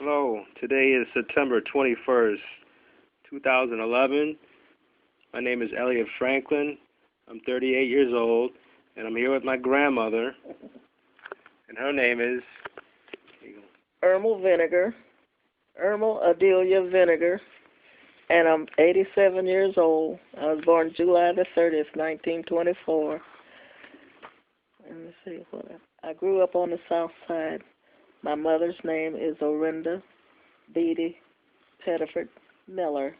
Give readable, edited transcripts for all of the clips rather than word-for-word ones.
Hello, today is September 21st, 2011. My name is Elliot Franklin. I'm 38 years old, and I'm here with my grandmother, and her name is Ermal Adelia Vinegar, and I'm 87 years old. I was born July the 30th, 1924. Let me see what I grew up on the south side. My mother's name is Orinda Beatty Pettiford Miller.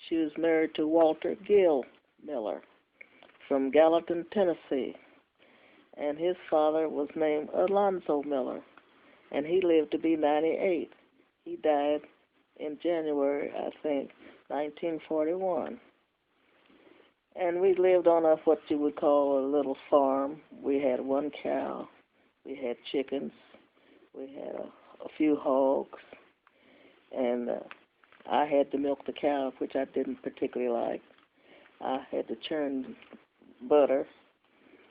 She was married to Walter Gill Miller from Gallatin, Tennessee. And his father was named Alonzo Miller, and he lived to be 98. He died in January, I think, 1941. And we lived on what you would call a little farm. We had one cow. We had chickens. We had a few hogs. And I had to milk the cow, which I didn't particularly like. I had to churn butter.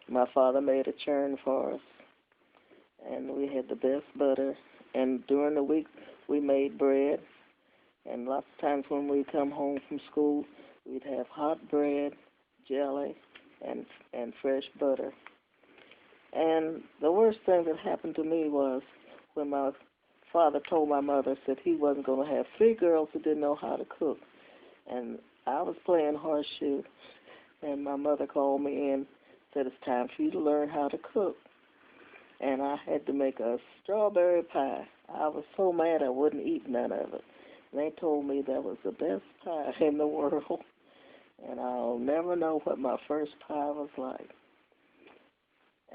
My father made a churn for us. And we had the best butter. And during the week, we made bread. And lots of times when we come home from school, we'd have hot bread, jelly, and fresh butter. And the worst thing that happened to me was when my father told my mother that he wasn't going to have 3 girls who didn't know how to cook. And I was playing horseshoe, and my mother called me in and said, "It's time for you to learn how to cook." And I had to make a strawberry pie. I was so mad I wouldn't eat none of it. And they told me that was the best pie in the world. And I'll never know what my first pie was like.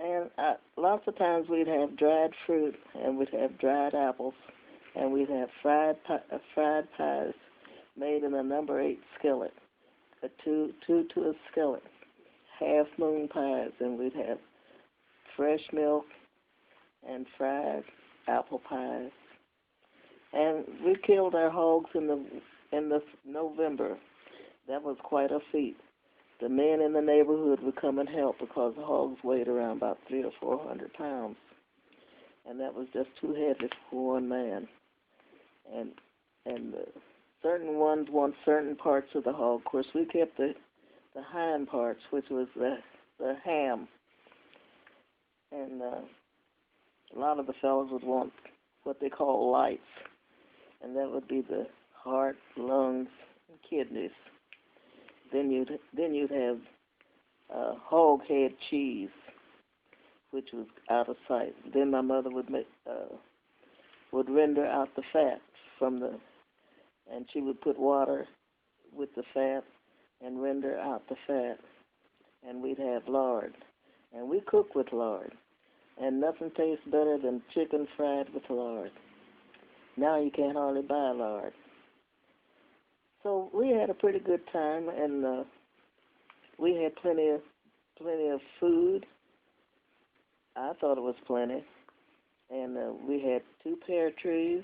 And lots of times we'd have dried fruit, and we'd have dried apples, and we'd have fried pies made in a number 8 skillet, a two to a skillet, half moon pies, and we'd have fresh milk and fried apple pies. And we killed our hogs in the November. That was quite a feat. The men in the neighborhood would come and help because the hogs weighed around about 300 to 400 pounds, and that was just too heavy for one man. And certain ones want certain parts of the hog. Of course, we kept the hind parts, which was the ham, and a lot of the fellows would want what they call lights, and that would be the heart, lungs, and kidneys. Then you'd have hog head cheese, which was out of sight. Then my mother would render out the fat and she would put water with the fat and render out the fat. And we'd have lard, and we cook with lard, and nothing tastes better than chicken fried with lard. Now you can't hardly buy lard. So we had a pretty good time, and we had plenty of food. I thought it was plenty. And we had 2 pear trees,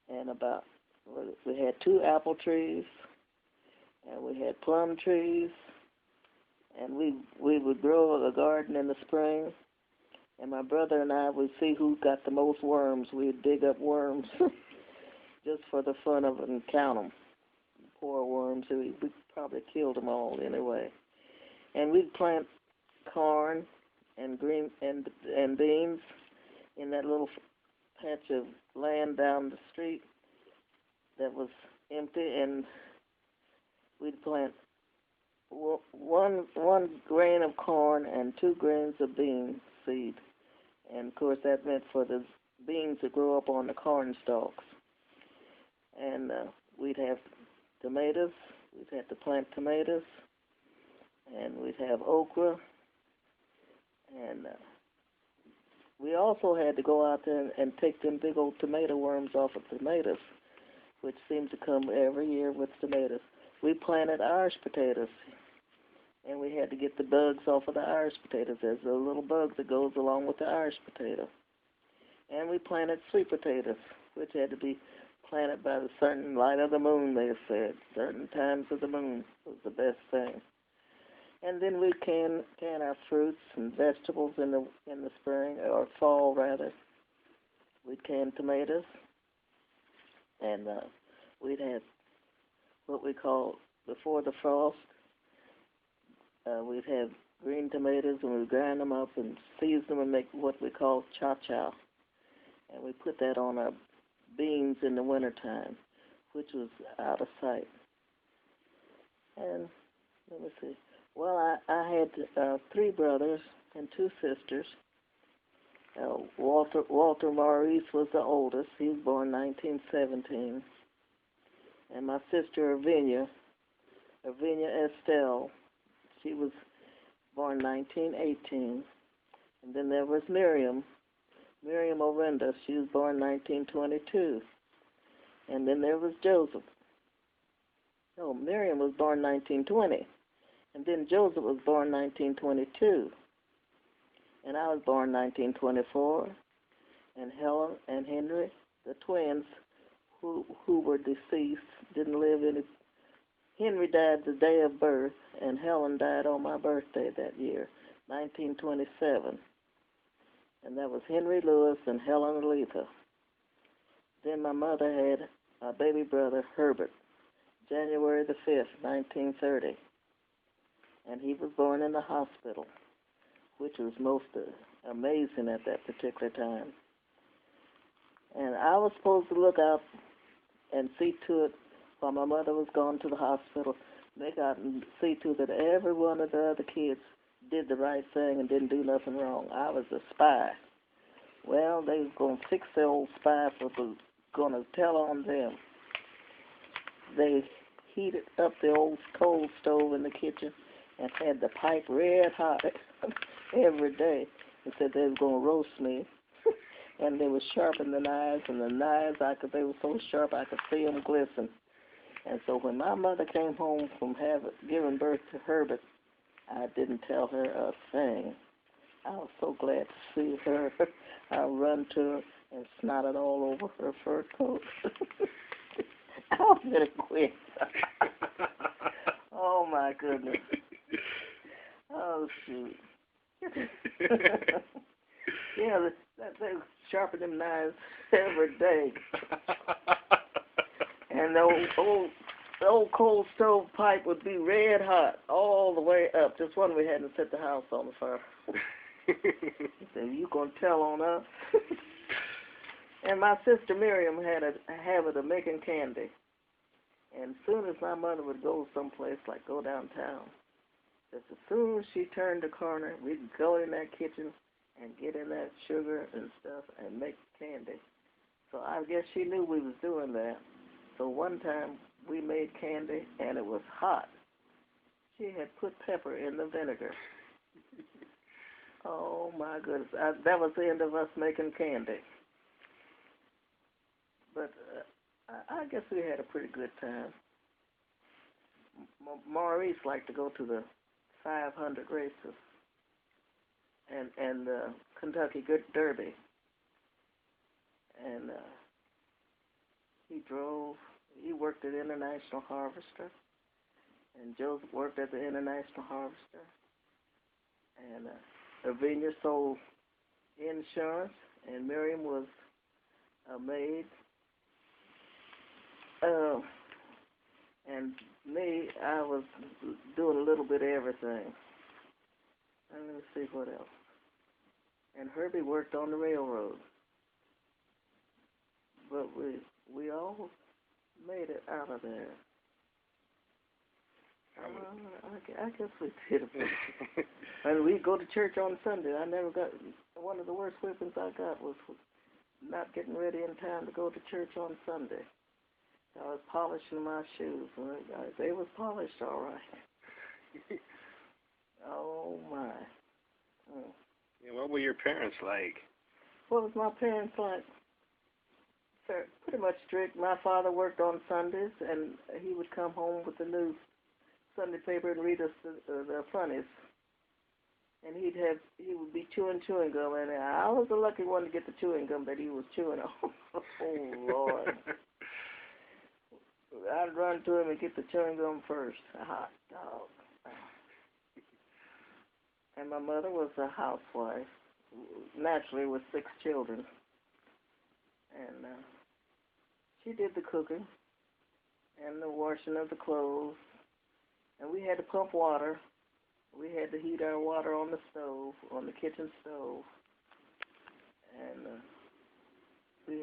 and we had 2 apple trees, and we had plum trees, and we would grow a garden in the spring. And my brother and I would see who got the most worms. We'd dig up worms. Just for the fun of it and count them. Poor worms. We probably killed them all anyway. And we'd plant corn and green and beans in that little patch of land down the street that was empty, and we'd plant one grain of corn and 2 grains of bean seed. And of course that meant for the beans to grow up on the corn stalks. And we'd have tomatoes. We'd have to plant tomatoes. And we'd have okra. And we also had to go out there and take them big old tomato worms off of tomatoes, which seemed to come every year with tomatoes. We planted Irish potatoes, and we had to get the bugs off of the Irish potatoes. There's a little bug that goes along with the Irish potato. And we planted sweet potatoes, which had to be planted by the certain light of the moon, they said. Certain times of the moon was the best thing. And then we can our fruits and vegetables in the spring, or fall rather. We'd can tomatoes, and we'd have what we call before the frost. We'd have green tomatoes, and we'd grind them up and season them and make what we call cha-cha. And we put that on our beans in the wintertime, which was out of sight. And let me see. Well, I had 3 brothers and 2 sisters. Walter Maurice was the oldest. He was born 1917. And my sister Ervinia Estelle, she was born 1918. And then there was Miriam Orinda. She was born 1922. And then there was Joseph. No, Miriam was born 1920. And then Joseph was born 1922. And I was born 1924. And Helen and Henry, the twins, who were deceased, didn't live any. Henry died the day of birth, and Helen died on my birthday that year, 1927. And that was Henry Lewis and Helen Aletha. Then my mother had a baby brother, Herbert, January the 5th, 1930. And he was born in the hospital, which was most amazing at that particular time. And I was supposed to look out and see to it while my mother was gone to the hospital, make out and see to that every one of the other kids did the right thing and didn't do nothing wrong. I was a spy. Well, they was going to fix the old spy for going to tell on them. They heated up the old coal stove in the kitchen and had the pipe red hot every day and said they were going to roast me. And they would sharpen the knives, and the knives, they were so sharp I could see them glisten. And so when my mother came home from giving birth to Herbert, I didn't tell her a thing. I was so glad to see her. I run to her and snotted all over her fur coat. I was going to quit. Oh, my goodness. Oh, shoot. Yeah, they sharpen them knives every day. And the old coal stove pipe would be red hot all the way up. Just one we hadn't set the house on the fire. He said, "You gonna tell on us?" And my sister Miriam had a habit of making candy. And as soon as my mother would go someplace, like go downtown, just as soon as she turned the corner, we'd go in that kitchen and get in that sugar and stuff and make candy. So I guess she knew we was doing that. So one time we made candy and it was hot. She had put pepper in the vinegar. Oh my goodness, that was the end of us making candy. But I guess we had a pretty good time. Maurice liked to go to the 500 races and Kentucky Derby. And he worked at International Harvester, and Joseph worked at the International Harvester. And Ervinia sold insurance, and Miriam was a maid. And me, I was doing a little bit of everything. And let me see what else. And Herbie worked on the railroad. But we all made it out of there. I guess we did a bit. And we go to church on Sunday. I never got, one of the worst whippings I got was not getting ready in time to go to church on Sunday. I was polishing my shoes, and they was polished all right. Oh, my. Yeah, what were your parents like? What was my parents like? Pretty much strict. My father worked on Sundays, and he would come home with the new Sunday paper and read us the funnies. And he would be chewing gum, and I was the lucky one to get the chewing gum that he was chewing on. Oh, Lord. I'd run to him and get the chewing gum first. Hot dog. And my mother was a housewife, naturally with 6 children. And she did the cooking and the washing of the clothes. And we had to pump water. We had to heat our water on the stove, on the kitchen stove. And we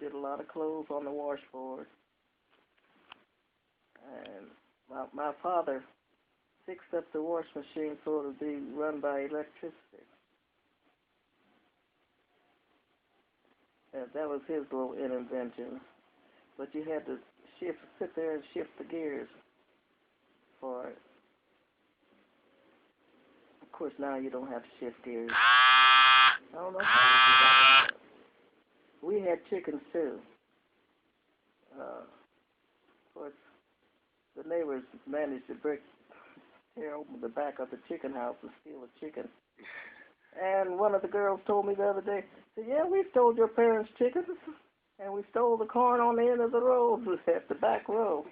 did a lot of clothes on the washboard. And my father fixed up the wash machine so it would be run by electricity. And that was his little invention. But you had to sit there and shift the gears for it. Of course, now you don't have to shift gears. I don't know. We had chickens too. Of course, the neighbors managed to tear open the back of the chicken house and steal a chicken. And one of the girls told me the other day, said, "Yeah, we stole your parents' chickens, and we stole the corn on the end of the road at the back row.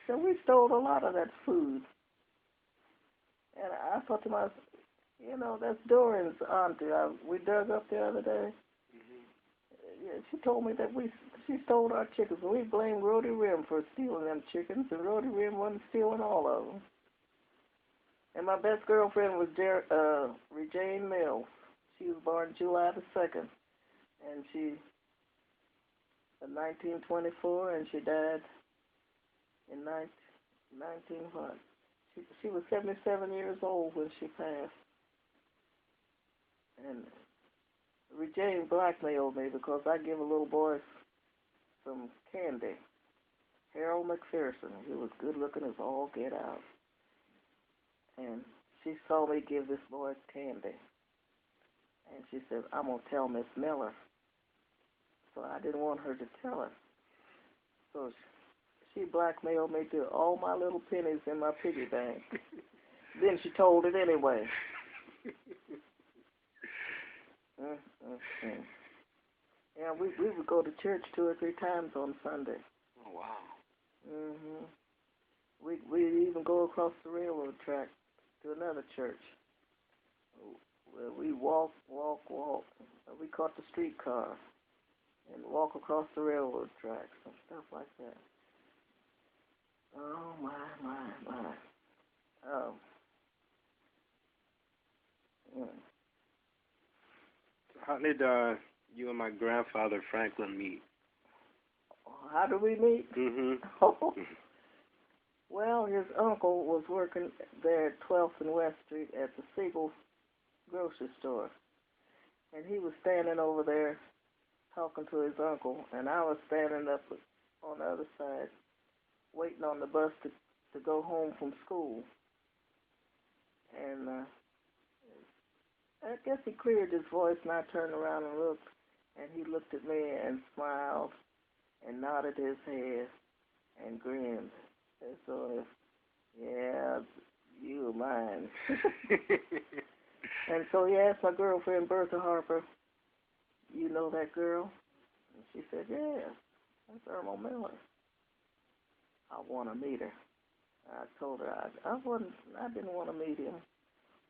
So we stole a lot of that food." And I thought to myself, that's Doreen's auntie. We dug up the other day. Yeah, she told me that she stole our chickens, and we blamed Rhodey Rim for stealing them chickens, and Rhodey Rim wasn't stealing all of them. And my best girlfriend was Regine Mills. She was born July the 2nd, and she in 1924, and she died in 19 what? She was 77 years old when she passed. And Regine blackmailed me because I give a little boy some candy. Harold McPherson, he was good looking as all get out. And she saw me give this boy candy. And she said, "I'm going to tell Miss Miller." So I didn't want her to tell her. So she blackmailed me to all my little pennies in my piggy bank. Then she told it anyway. Yeah, we would go to church 2 or 3 times on Sunday. Oh, wow. We'd even go across the railroad track to another church. We walk. We caught the streetcar and walk across the railroad tracks and stuff like that. Oh, my. Oh. Yeah. How did you and my grandfather Franklin meet? How did we meet? Oh. Well, his uncle was working there at 12th and West Street at the Siegel grocery store. And he was standing over there talking to his uncle, and I was standing up on the other side waiting on the bus to go home from school. And I guess he cleared his voice, and I turned around and looked, and he looked at me and smiled and nodded his head and grinned. And so, yeah, you are mine. And so he asked my girlfriend, Bertha Harper, "You know that girl?" And she said, "Yeah, that's Ermal Miller. I want to meet her." I told her I didn't want to meet him.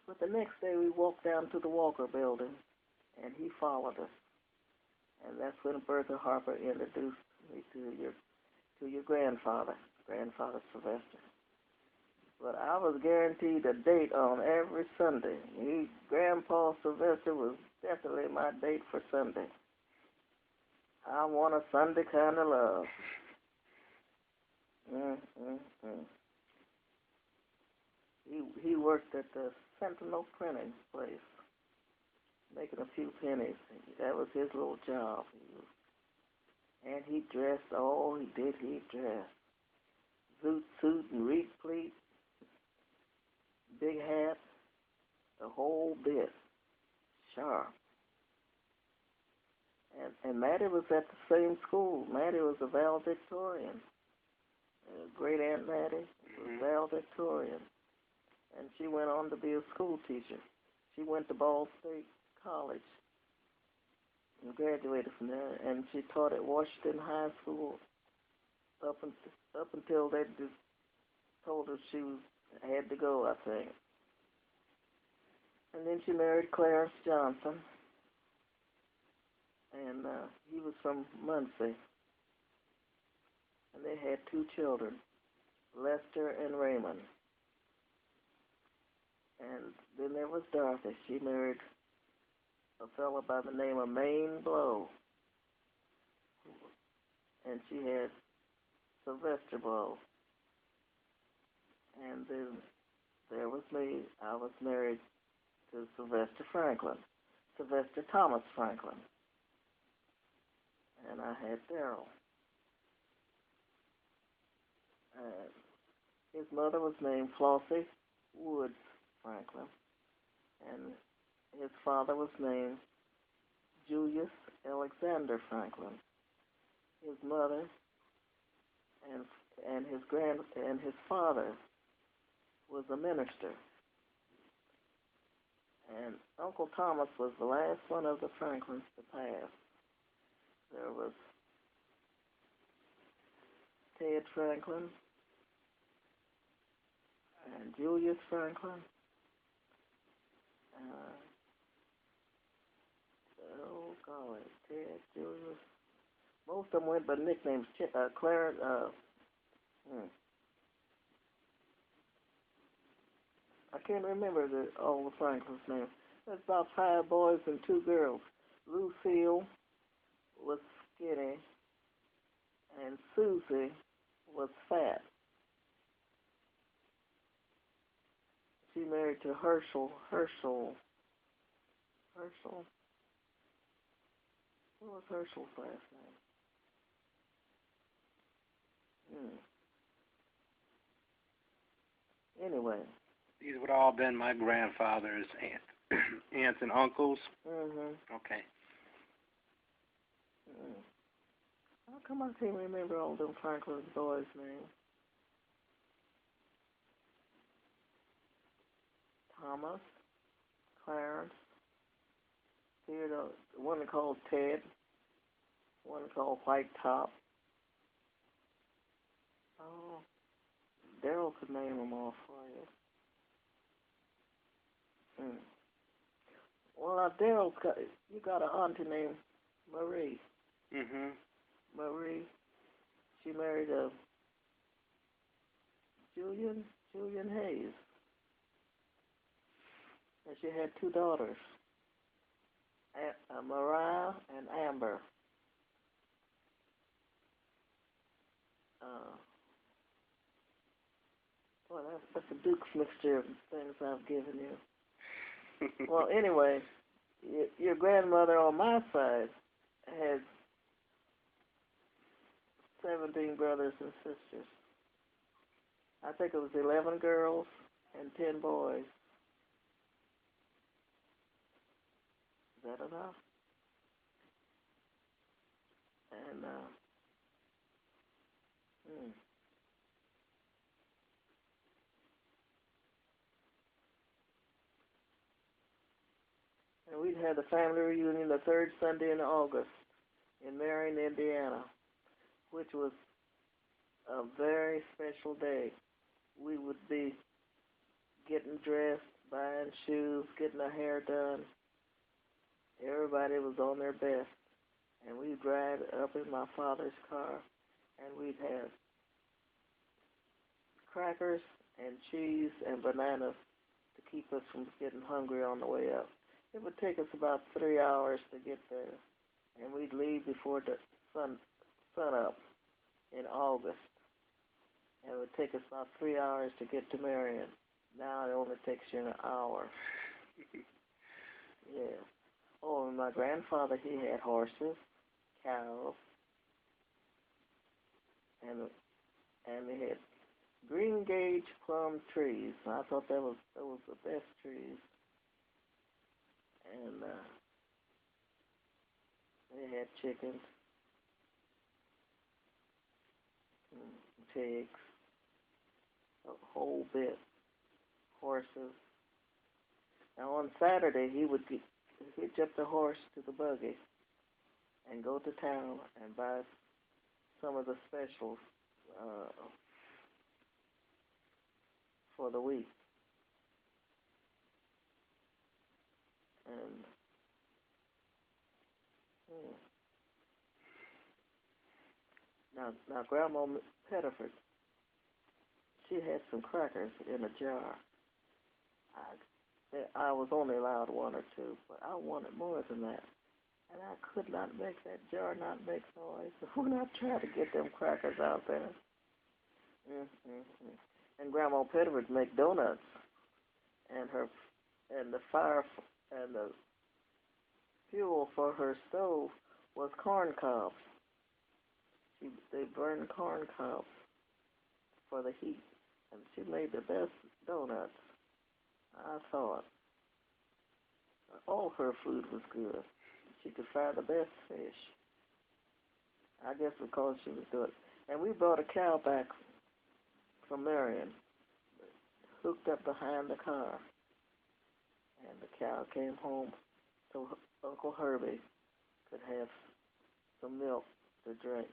But the next day we walked down to the Walker Building, and he followed us. And that's when Bertha Harper introduced me to your grandfather, Grandfather Sylvester. But I was guaranteed a date on every Sunday. Grandpa Sylvester was definitely my date for Sunday. I want a Sunday kind of love. He worked at the Sentinel printing place, making a few pennies. That was his little job. And he dressed, he dressed. Zoot suit and reed pleat, big hat, the whole bit, sharp. And Mattie was at the same school. Mattie was a valedictorian. Great Aunt Mattie was valedictorian. And she went on to be a school teacher. She went to Ball State College and graduated from there. And she taught at Washington High School up until they just told her she had to go, I think. And then she married Clarence Johnson. and he was from Muncie, and they had 2 children, Lester and Raymond. And then there was Dorothy. She married a fellow by the name of Maine Blow, and she had Sylvester Blow. And then there was me. I was married to Sylvester Thomas Franklin, and I had Darrell. His mother was named Flossie Woods Franklin, and his father was named Julius Alexander Franklin. His mother and his father was a minister. And Uncle Thomas was the last one of the Franklins to pass. There was Ted Franklin and Julius Franklin. Oh golly, Ted, Julius. Most of them went by nicknames. Clarence. I can't remember all the Franklin's names. There's about 5 boys and 2 girls. Lucille was skinny, and Susie was fat. She married to Herschel. What was Herschel's last name? Anyway. These would all been my grandfather's aunts and uncles. Okay. How come I can't remember all them Franklin's boys' names? Thomas, Clarence, Theodore, one called Ted, one called White Top. Oh, Darrell could name them all for you. Well, Darrell's you got an auntie named Marie. Marie. She married Julian Hayes. And she had 2 daughters, Mariah and Amber. Well, that's a Duke's mixture of things I've given you. Well, anyway, your grandmother on my side had 17 brothers and sisters. I think it was 11 girls and 10 boys. Is that enough? And, and we'd had the family reunion the 3rd Sunday in August in Marion, Indiana, which was a very special day. We would be getting dressed, buying shoes, getting our hair done. Everybody was on their best. And we'd ride up in my father's car, and we'd have crackers and cheese and bananas to keep us from getting hungry on the way up. It would take us about 3 hours to get there, and we'd leave before the sun up in August. And it would take us about 3 hours to get to Marion. Now it only takes you an hour. Yeah. Oh, and my grandfather, he had horses, cows, and they had green gage plum trees. I thought that was the best trees. And they had chickens, pigs, a whole bit, horses. Now on Saturday he would hitch up the horse to the buggy and go to town and buy some of the specials for the week. And Mm. Now, Grandma Pettiford, she had some crackers in a jar. I was only allowed one or two, but I wanted more than that. And I could not make that jar not make noise when I tried to get them crackers out there. Mm-hmm. And Grandma Pettiford would make donuts, and the fire and the fuel for her stove was corn cobs. They burned corn cobs for the heat, and she made the best donuts. I thought all her food was good. She could fry the best fish. I guess because she was good. And we brought a cow back from Marion, hooked up behind the car, and the cow came home so Uncle Herbie could have some milk to drink.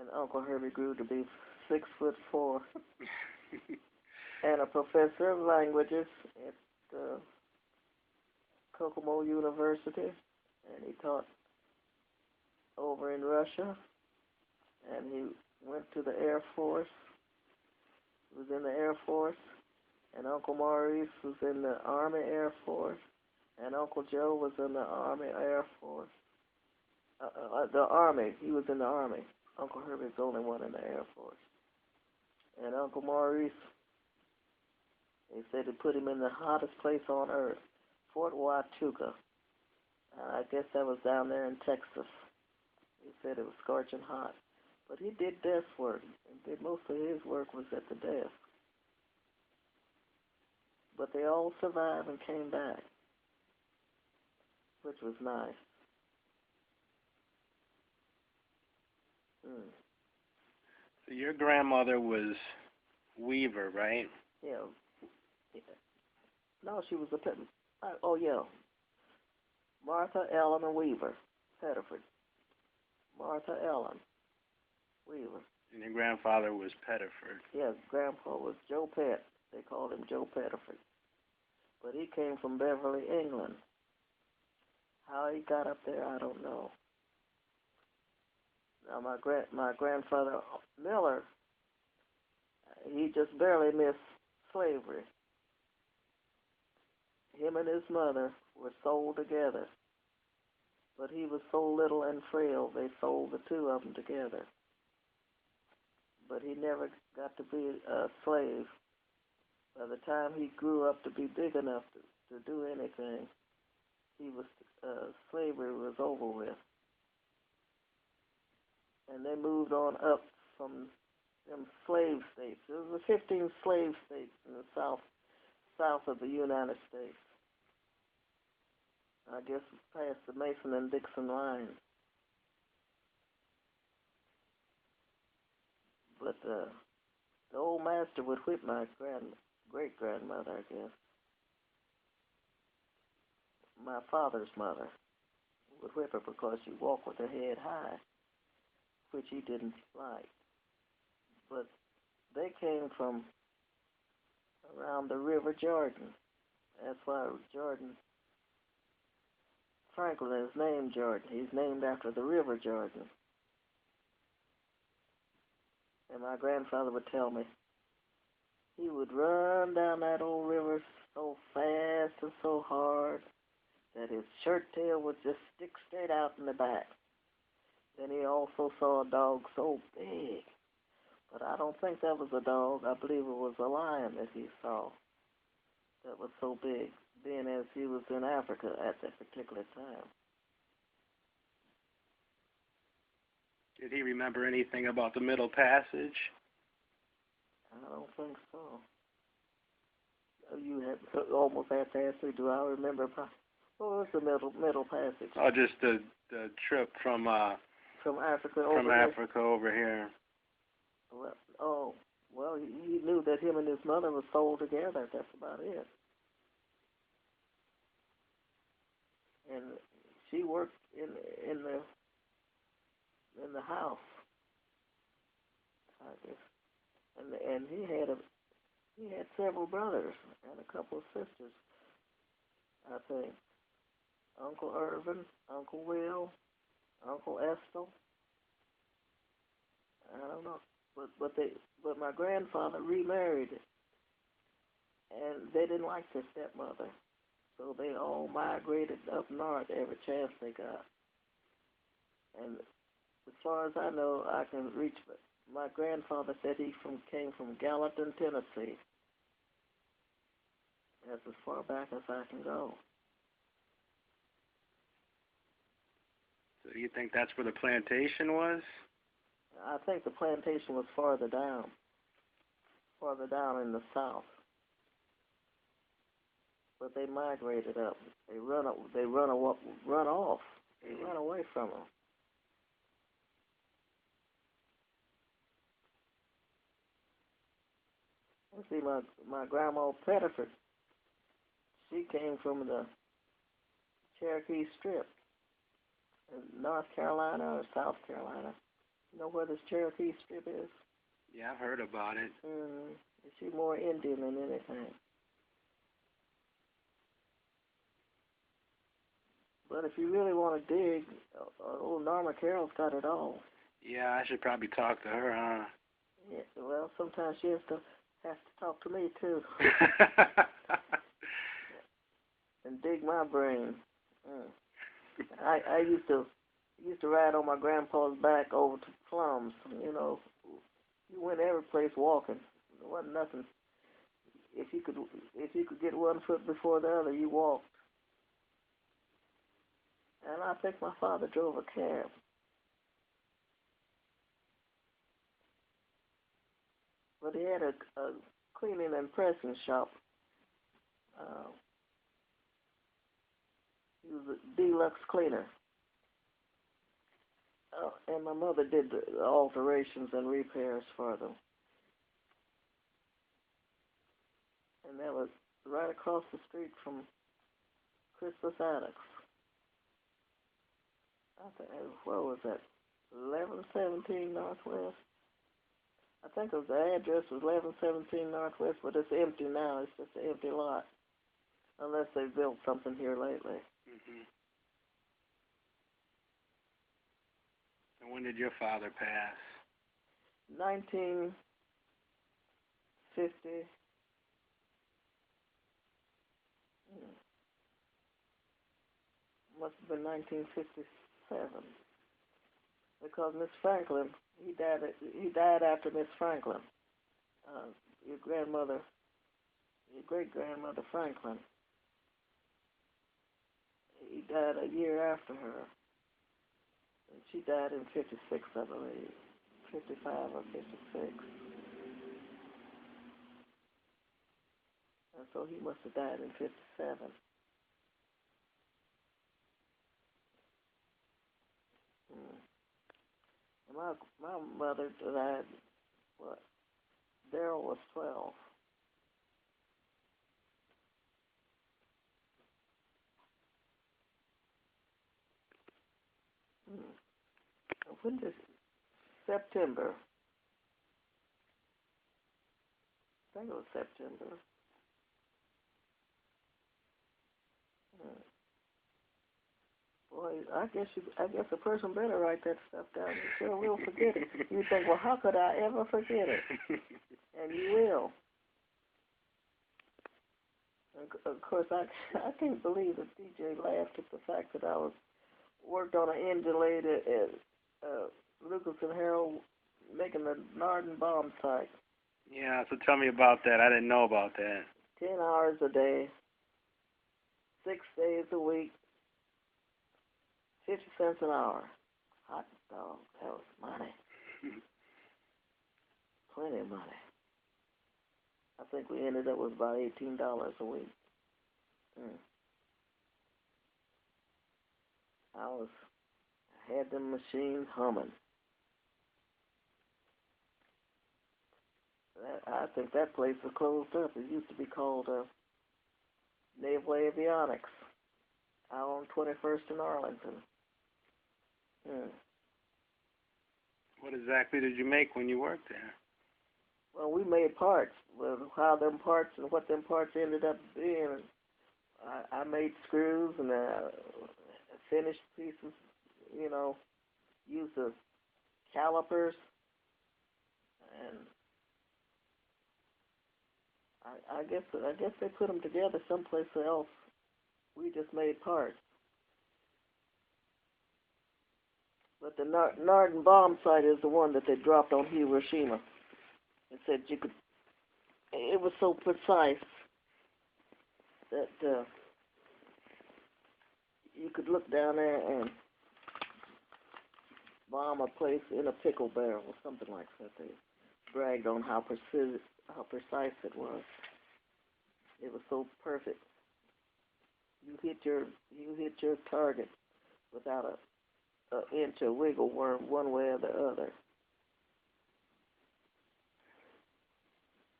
And Uncle Herbie grew to be 6'4" and a professor of languages at Kokomo University, and he taught over in Russia, and he went to the Air Force. He was in the Air Force, and Uncle Maurice was in the Army Air Force, and Uncle Joe was in the Army Air Force. The Army, he was in the Army. Uncle Herbie's the only one in the Air Force. And Uncle Maurice, they said they put him in the hottest place on earth, Fort Huachuca. I guess that was down there in Texas. He said it was scorching hot. But he did desk work. Most of his work was at the desk. But they all survived and came back, which was nice. Mm. So your grandmother was Weaver, right? Yeah. No, she was oh, yeah. Martha Ellen Weaver, Pettiford. Martha Ellen Weaver. And your grandfather was Pettiford. Yeah, Grandpa was Joe Pett. They called him Joe Pettiford. But he came from Beverly, England. How he got up there, I don't know. Now, my grandfather Miller, he just barely missed slavery. Him and his mother were sold together. But he was so little and frail, they sold the two of them together. But he never got to be a slave. By the time he grew up to be big enough to do anything, slavery was over with. And they moved on up from them slave states. There was 15 slave states in the south of the United States. I guess past the Mason and Dixon line. But the old master would whip my great-grandmother, I guess. My father's mother would whip her because she walked with her head high, which he didn't like. But they came from around the River Jordan. That's why Franklin is named Jordan. He's named after the River Jordan. And my grandfather would tell me he would run down that old river so fast and so hard that his shirt tail would just stick straight out in the back. Then he also saw a dog so big, but I don't think that was a dog. I believe it was a lion that he saw that was so big, being as he was in Africa at that particular time. Did he remember anything about the Middle Passage? I don't think so. You almost had to ask me, do I remember? What was the Middle Passage? Oh, just the trip from Africa over here. Well, he knew that him and his mother were sold together. That's about it. And she worked in the house, I guess. And he had several brothers and a couple of sisters, I think. Uncle Irvin, Uncle Will, Uncle Estel. I don't know, but my grandfather remarried, and they didn't like their stepmother, so they all migrated up north every chance they got. And as far as I know, I can reach. My grandfather said he came from Gallatin, Tennessee. That's as far back as I can go. So do you think that's where the plantation was? I think the plantation was farther down in the south. But they migrated up. They run off. They run away from them. You see, my grandma Pettiford, she came from the Cherokee Strip in North Carolina or South Carolina. You know where this Cherokee Strip is? Yeah, I've heard about it. She's more Indian than anything. But if you really want to dig, old Norma Carroll's got it all. Yeah, I should probably talk to her, huh? Yeah, well, sometimes she has to talk to me too. And dig my brain. I used to ride on my grandpa's back over to Plums. You know, you went every place walking. There wasn't nothing. If you could get 1 foot before the other, you walked. And I think my father drove a cab. But he had a cleaning and pressing shop. He was a deluxe cleaner. And my mother did the alterations and repairs for them. And that was right across the street from Crispus Attucks. I think, what was that? 1117 Northwest. I think it was, the address was 1117 Northwest, but it's empty now. It's just an empty lot, unless they built something here lately. And when did your father pass? 1950. Must have been 1957, because Miss Franklin, he died after Miss Franklin. Your great grandmother Franklin. He died a year after her. And she died in 56, I believe. 55 or 56. And so he must have died in 57. My mother died, what? Daryl was 12. When did September? I think it was September. Boy, I guess a person better write that stuff down. You sure will forget it. You think, well, how could I ever forget it? And you will. Of course, I can't believe that DJ laughed at the fact that I worked on an engine lathe at Lucas and Harold making the Narden bomb site. Yeah, so tell me about that. I didn't know about that. 10 hours a day, 6 days a week, 50 cents an hour. Hot dog, that was money. Plenty of money. I think we ended up with about $18 a week. I had them machines humming. I think that place was closed up. It used to be called Naval Avionics, out on 21st in Arlington. What exactly did you make when you worked there? Well, we made parts. Well, how them parts and what them parts ended up being, I made screws and finished pieces, you know, use the calipers, and I guess they put them together someplace else. We just made parts. But the Norden bomb sight is the one that they dropped on Hiroshima. It said you could. It was so precise that you could look down there and bomb a place in a pickle barrel or something like that. They bragged on how precise it was. It was so perfect. You hit your target without an inch of wiggle worm one way or the other.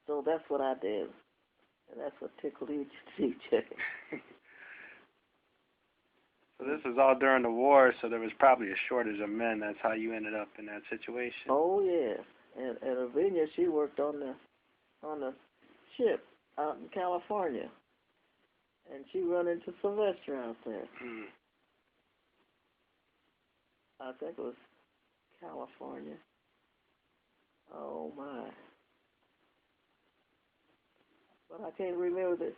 So that's what I did, and that's what tickled each DJ. So this was all during the war, so there was probably a shortage of men. That's how you ended up in that situation. Oh yes, and Lavinia, she worked on the ship out in California, and she run into Sylvester out there. Mm. I think it was California. Oh my! But I can't remember the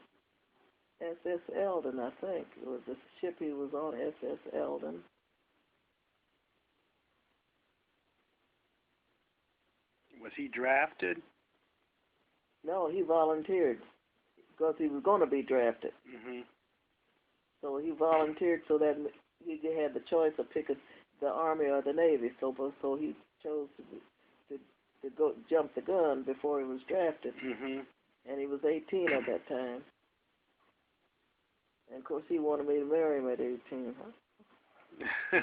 SS Eldon. I think it was the ship he was on, SS Eldon. Was he drafted? No, he volunteered because he was going to be drafted. Mm-hmm. So he volunteered so that he had the choice of picking the Army or the Navy. So he chose to go jump the gun before he was drafted. Mm-hmm. And he was 18 at that time. And of course he wanted me to marry him at 18. Huh?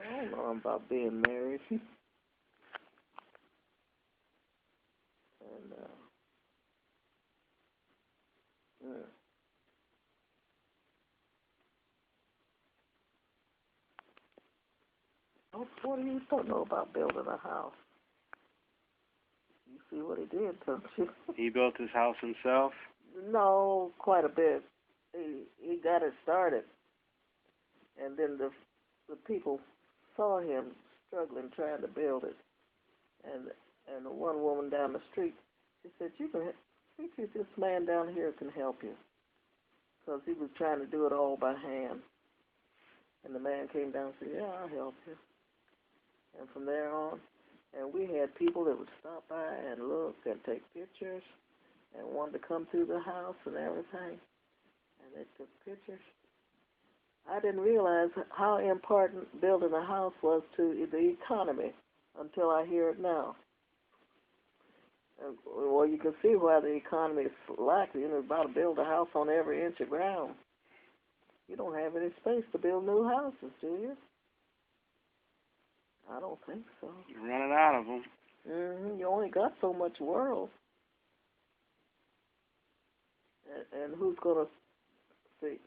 I don't know about being married. And what do you don't know about building a house? You see what he did, don't you? He built his house himself? No, quite a bit. He got it started, and then the people saw him struggling trying to build it, and the one woman down the street, she said, this man down here can help you, because he was trying to do it all by hand. And the man came down and said, yeah, I'll help you. And from there on, and we had people that would stop by and look and take pictures and wanted to come through the house and everything. And they took pictures. I didn't realize how important building a house was to the economy until I hear it now. Well, you can see why the economy is lacking. You're about to build a house on every inch of ground. You don't have any space to build new houses, do you? I don't think so. You're running out of them. You only got so much world. And who's going to see?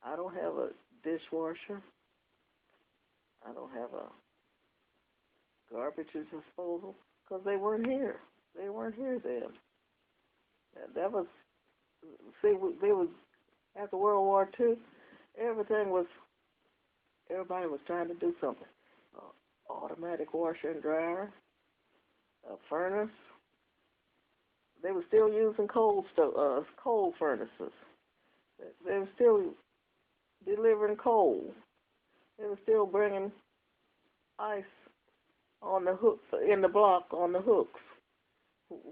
I don't have a dishwasher. I don't have a garbage disposal because they weren't here. They weren't here then. And that was, they was, after World War II, everybody was trying to do something. Automatic washer and dryer, a furnace. They were still using coal furnaces. They were still delivering coal. They were still bringing ice on the hooks, in the block on the hooks.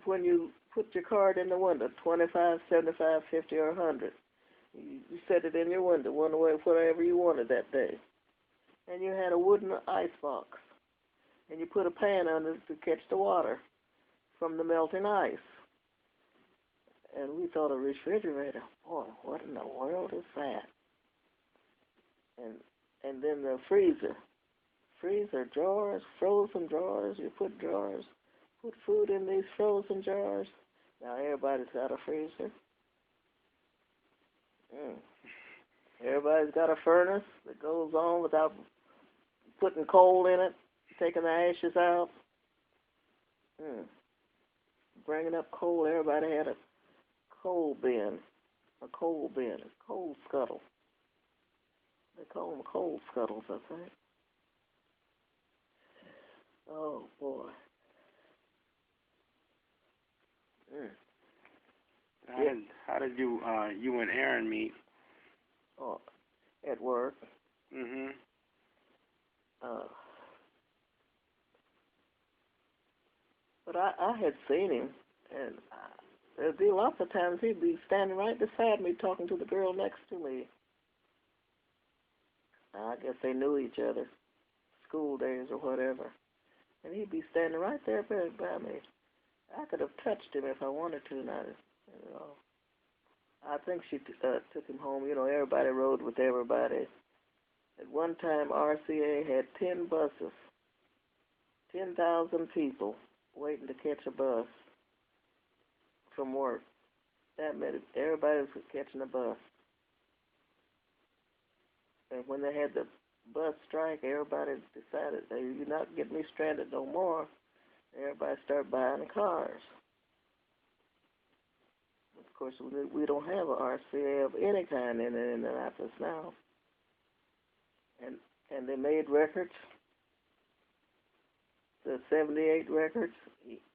When you put your card in the window, 25, 75, 50, or 100. You set it in your window, whatever you wanted that day. And you had a wooden ice box. And you put a pan under it to catch the water from the melting ice. And we thought a refrigerator, boy, what in the world is that? And then the freezer drawers, frozen drawers. You put food in these frozen jars. Now everybody's got a freezer. Everybody's got a furnace that goes on without putting coal in it, taking the ashes out. Bringing up coal. Everybody had a coal bin, a coal scuttle. They call them coal scuttles, I think. Oh, boy. Mm. How did you and Aaron meet? Oh, at work. Mhm. Uh, but I had seen him, and there'd be lots of times he'd be standing right beside me talking to the girl next to me. I guess they knew each other, school days or whatever. And he'd be standing right there by me. I could have touched him if I wanted to, not, you know. I think she took him home. You know, everybody rode with everybody. At one time, RCA had 10 buses, 10,000 people waiting to catch a bus from work. That meant everybody was catching a bus. And when they had the bus strike, everybody decided, hey, you're not getting me stranded no more. Everybody started buying cars. Of course, we don't have an RCA of any kind in Indianapolis now. And they made records. The 78 records.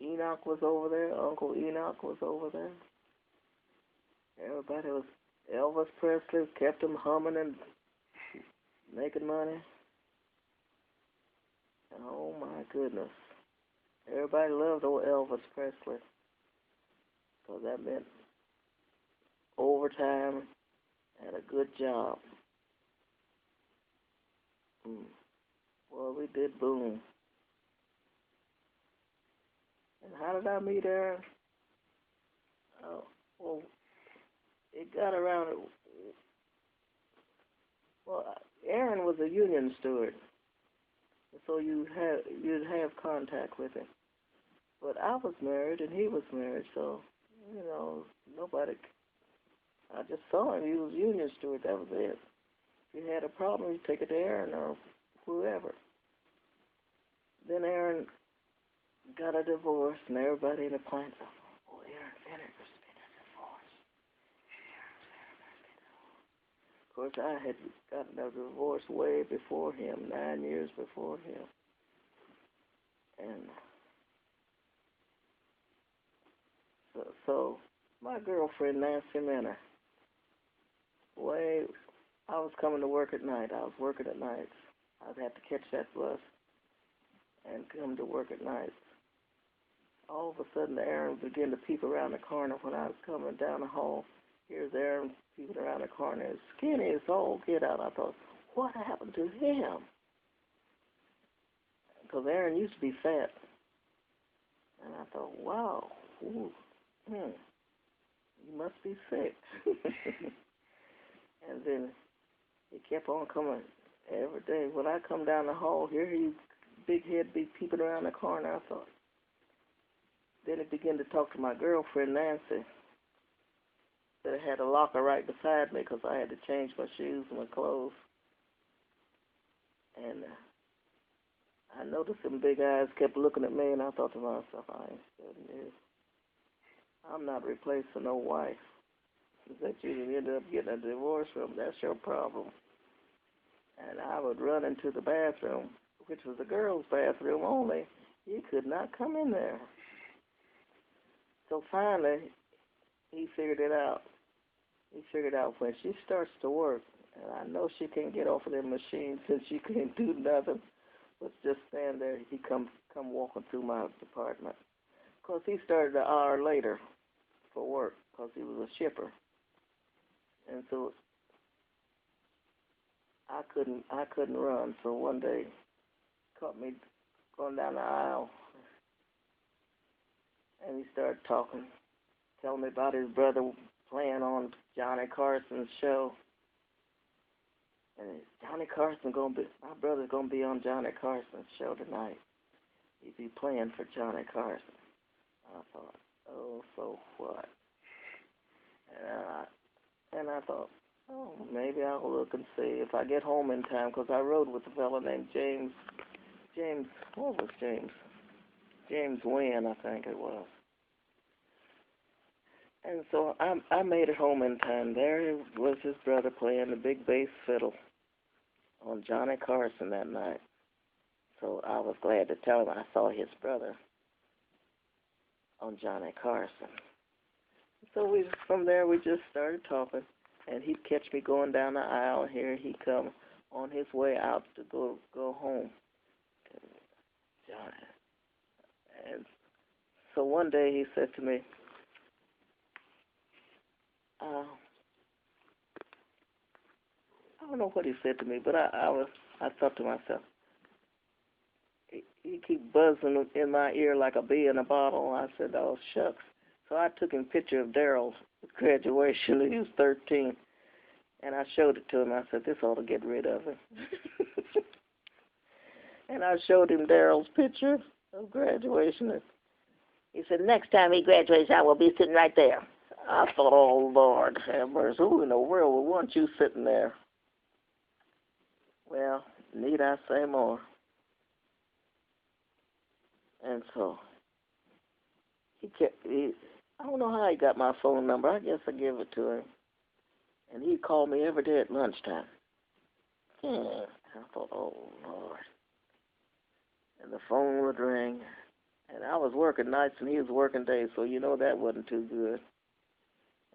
Enoch was over there. Uncle Enoch was over there. Everybody was. Elvis Presley kept them humming and making money. Oh my goodness. Everybody loved old Elvis Presley. So that meant overtime and a good job. Well, we did boom. And how did I meet Aaron? Oh, well, it got around. Well, Aaron was a union steward, so you'd have contact with him. But I was married and he was married, so you know nobody. I just saw him. He was union steward. That was it. If you had a problem, you take it to Aaron or whoever. Then Aaron got a divorce, and everybody in the plant said, "Oh, Aaron Vinegar's been a divorce." Of course, I had gotten a divorce way before him, 9 years before him, and so my girlfriend Nancy Minner. I was coming to work at night. I was working at nights. I'd have to catch that bus and come to work at night. All of a sudden, Aaron began to peep around the corner when I was coming down the hall. Here's Aaron peeping around the corner. He's skinny as all get out. I thought, what happened to him? Because Aaron used to be fat. And I thought, wow, you must be sick. And then he kept on coming every day. When I come down the hall, here he, big head, be peeping around the corner. I thought. Then he began to talk to my girlfriend, Nancy, that I had a locker right beside me because I had to change my shoes and my clothes. And I noticed them big eyes kept looking at me, and I thought to myself, I ain't studying this. I'm not replacing no wife. That you ended up getting a divorce from, that's your problem. And I would run into the bathroom, which was a girl's bathroom only. You could not come in there. So finally, he figured it out. He figured out when she starts to work, and I know she can't get off of them machines since she can't do nothing, but just stand there. He come walking through my department. Of course, he started an hour later for work because he was a shipper. And so I couldn't run. So one day, caught me going down the aisle, and he started talking, telling me about his brother playing on Johnny Carson's show. And Johnny Carson my brother's gonna be on Johnny Carson's show tonight. He'd be playing for Johnny Carson. I thought, oh, so what? And I thought, oh, maybe I'll look and see if I get home in time, because I rode with a fellow named James, what was James? James Wynn, I think it was. And so I made it home in time. There was his brother playing the big bass fiddle on Johnny Carson that night. so I was glad to tell him I saw his brother on Johnny Carson. So from there we just started talking, and he'd catch me going down the aisle. Here he come on his way out to go home. Johnny. And so one day he said to me, I don't know what he said to me, but I thought to myself, he keep buzzing in my ear like a bee in a bottle. I said, oh, shucks. So I took him a picture of Daryl's graduation. He was 13. And I showed it to him. I said, this ought to get rid of him. And I showed him Daryl's picture of graduation. He said, next time he graduates, I will be sitting right there. I thought, oh, Lord, have mercy. Who in the world would want you sitting there? Well, need I say more? And so I don't know how he got my phone number. I guess I gave it to him. And he called me every day at lunchtime. I thought, oh, Lord. And the phone would ring. And I was working nights and he was working days, so you know that wasn't too good.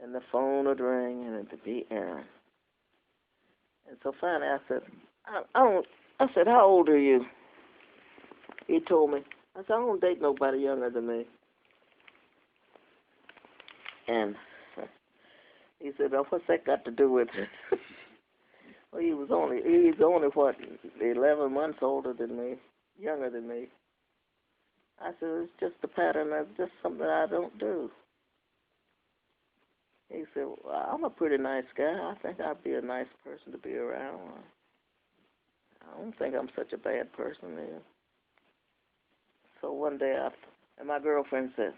And the phone would ring and it'd be Aaron. And so finally I said, I said, how old are you? He told me. I said, I don't date nobody younger than me. And he said, well, what's that got to do with it? Well, he's only, what, 11 months older than me, younger than me. I said, it's just a pattern. That's just something I don't do. He said, well, I'm a pretty nice guy. I think I'd be a nice person to be around. I don't think I'm such a bad person there. So one day, and my girlfriend said,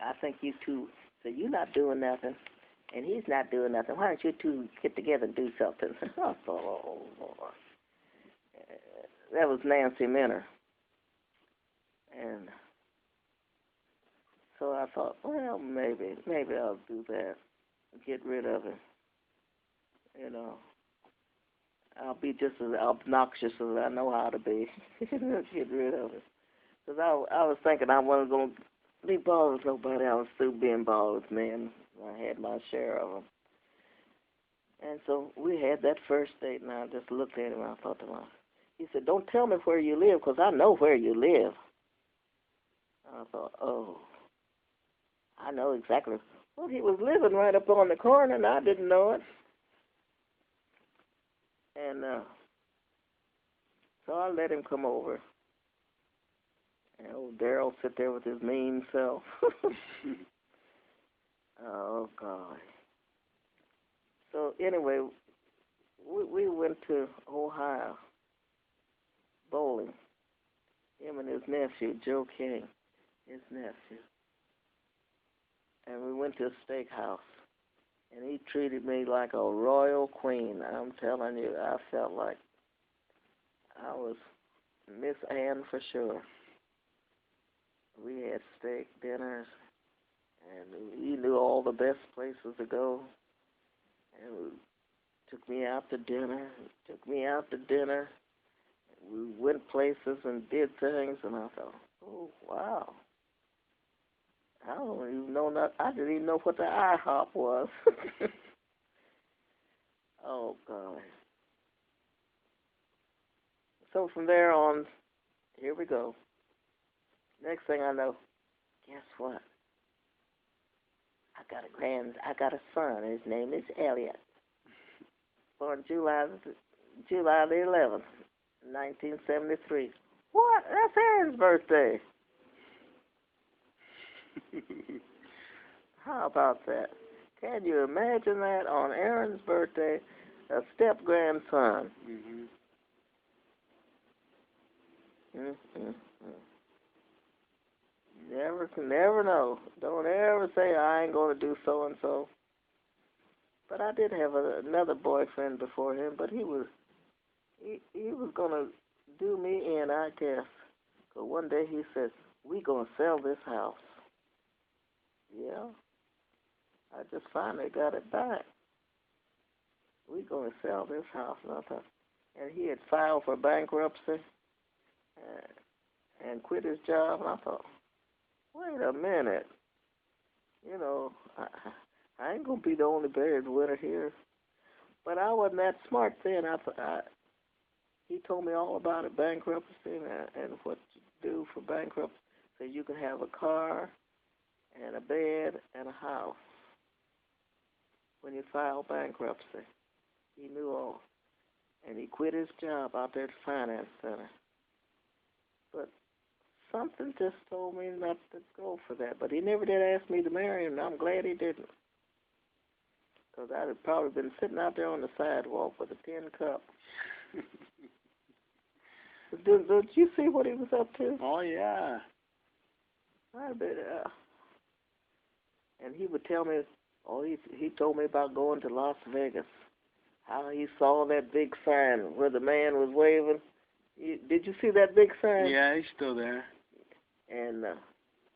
I think you two, so you're not doing nothing, and he's not doing nothing. Why don't you two get together and do something? I thought, oh, Lord. That was Nancy Minner. And so I thought, well, maybe I'll do that, get rid of him. You know, I'll be just as obnoxious as I know how to be. Get rid of it. Because I was thinking I wasn't going to be bothered with nobody. I was through being bothered with men. I had my share of them. And so we had that first date, and I just looked at him, and I thought to myself, he said, don't tell me where you live, because I know where you live. And I thought, oh, I know exactly. Well, he was living right up on the corner, and I didn't know it. And so I let him come over. And old Daryl sit there with his mean self. Oh, God. So anyway, we went to Ohio bowling. Him and his nephew, Joe King, his nephew. And we went to a steakhouse. And he treated me like a royal queen. I'm telling you, I felt like I was Miss Anne for sure. We had steak dinners, and he knew all the best places to go. And he took me out to dinner. We went places and did things, and I thought, oh, wow. I didn't even know what the IHOP was. Oh, God. So from there on, here we go. Next thing I know, guess what? I got a son. His name is Elliot. Born July the 11th, 1973. What? That's Aaron's birthday. How about that? Can you imagine that on Aaron's birthday, a step-grandson? Mm-hmm. Never know. Don't ever say I ain't going to do so-and-so. But I did have another boyfriend before him, but he was going to do me in, I guess. So one day he said, we going to sell this house. Yeah. I just finally got it back. We going to sell this house. And I thought, and he had filed for bankruptcy and quit his job. And I thought, wait a minute, you know, I ain't gonna be the only breadwinner here. But I wasn't that smart then. He told me all about it, bankruptcy and what to do for bankruptcy. So you can have a car and a bed and a house when you file bankruptcy. He knew all. And he quit his job out there at the finance center. But something just told me not to go for that. But he never did ask me to marry him, and I'm glad he didn't. Because I'd have probably been sitting out there on the sidewalk with a tin cup. Did you see what he was up to? Oh, yeah. I bet. And he would tell me, he told me about going to Las Vegas, how he saw that big sign where the man was waving. Did you see that big sign? Yeah, he's still there. And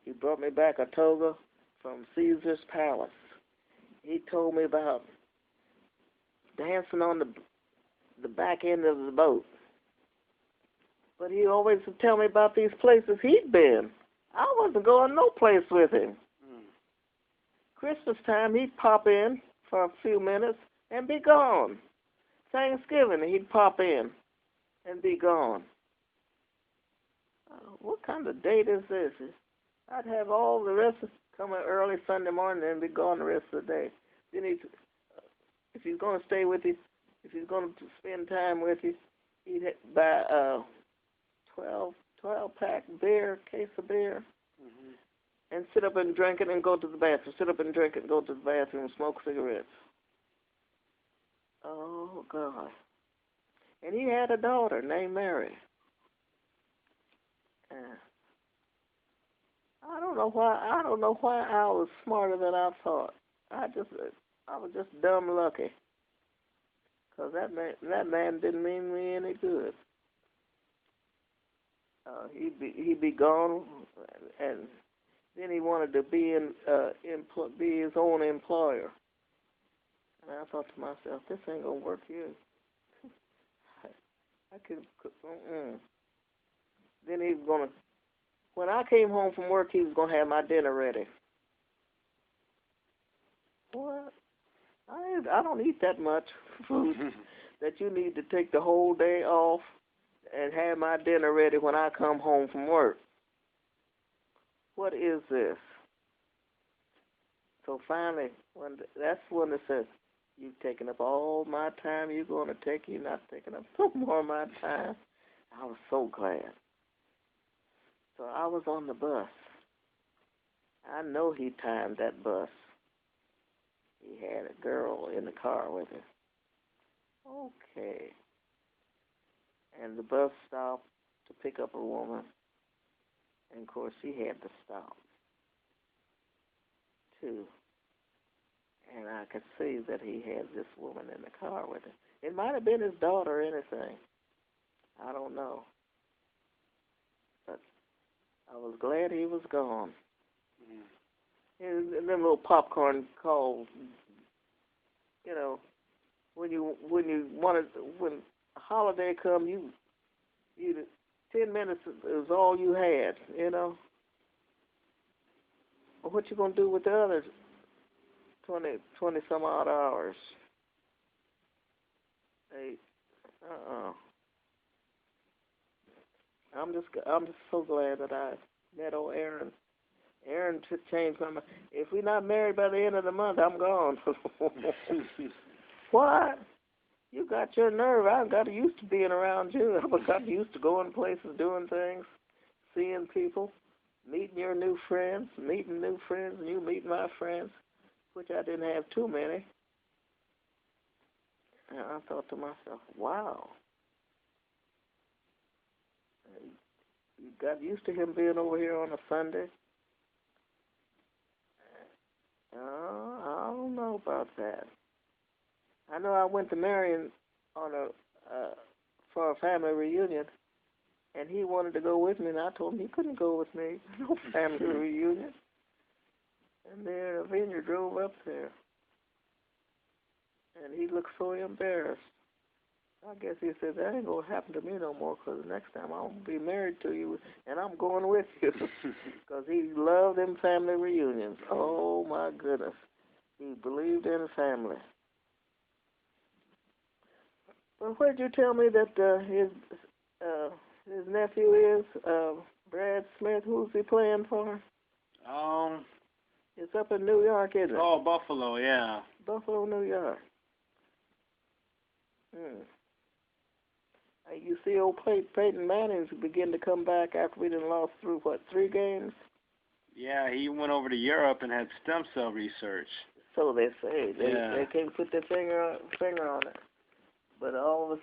he brought me back a toga from Caesar's Palace. He told me about dancing on the back end of the boat. But he always would tell me about these places he'd been. I wasn't going no place with him. Christmas time, he'd pop in for a few minutes and be gone. Thanksgiving, he'd pop in and be gone. What kind of date is this? I'd have all the rest of coming early Sunday morning and be gone the rest of the day. Then if he's going to stay with you, if he's going to spend time with you, he'd buy a 12-pack beer, case of beer, and sit up and drink it and go to the bathroom. Sit up and drink it and go to the bathroom and smoke cigarettes. Oh, God. And he had a daughter named Mary. I don't know why I was smarter than I thought. I was just dumb lucky. 'Cause that man didn't mean me any good. He'd be gone, and then he wanted to be be his own employer. And I thought to myself, this ain't gonna work here. I could. Then he was gonna. When I came home from work, he was gonna have my dinner ready. What? I don't eat that much food that you need to take the whole day off and have my dinner ready when I come home from work. What is this? So finally, that's when it says, you've taken up all my time you're going to take. You're not taking up no more of my time. I was so glad. So I was on the bus. I know he timed that bus. He had a girl in the car with him. Okay. And the bus stopped to pick up a woman. And, of course, she had to stop, too. And I could see that he had this woman in the car with him. It might have been his daughter or anything. I don't know. But I was glad he was gone. And them little popcorn calls, you know, when a holiday come, you 10 minutes is all you had, you know. Well, what you gonna do with the other 20 some odd hours? Hey, I'm just so glad that I met old Aaron. Aaron changed my mind. If we're not married by the end of the month, I'm gone. What? You got your nerve. I got used to being around you. I got used to going places, doing things, seeing people, meeting your new friends, and you meeting my friends, which I didn't have too many. And I thought to myself, wow. You got used to him being over here on a Sunday. I don't know about that. I know I went to Marion on for a family reunion, and he wanted to go with me, and I told him he couldn't go with me. No family reunion. And then Vineyard drove up there, and he looked so embarrassed. I guess he said, that ain't going to happen to me no more, because next time I'm going to be married to you, and I'm going with you. Because he loved them family reunions. Oh, my goodness. He believed in family. Well, what did you tell me that his nephew is? Brad Smith, who's he playing for? It's up in New York, isn't it? Oh, Buffalo, yeah. Buffalo, New York. You see old Peyton Manning's begin to come back after we done lost through, 3 games? Yeah, he went over to Europe and had stem cell research. So they say. They Yeah. can't put their finger on it. But all of a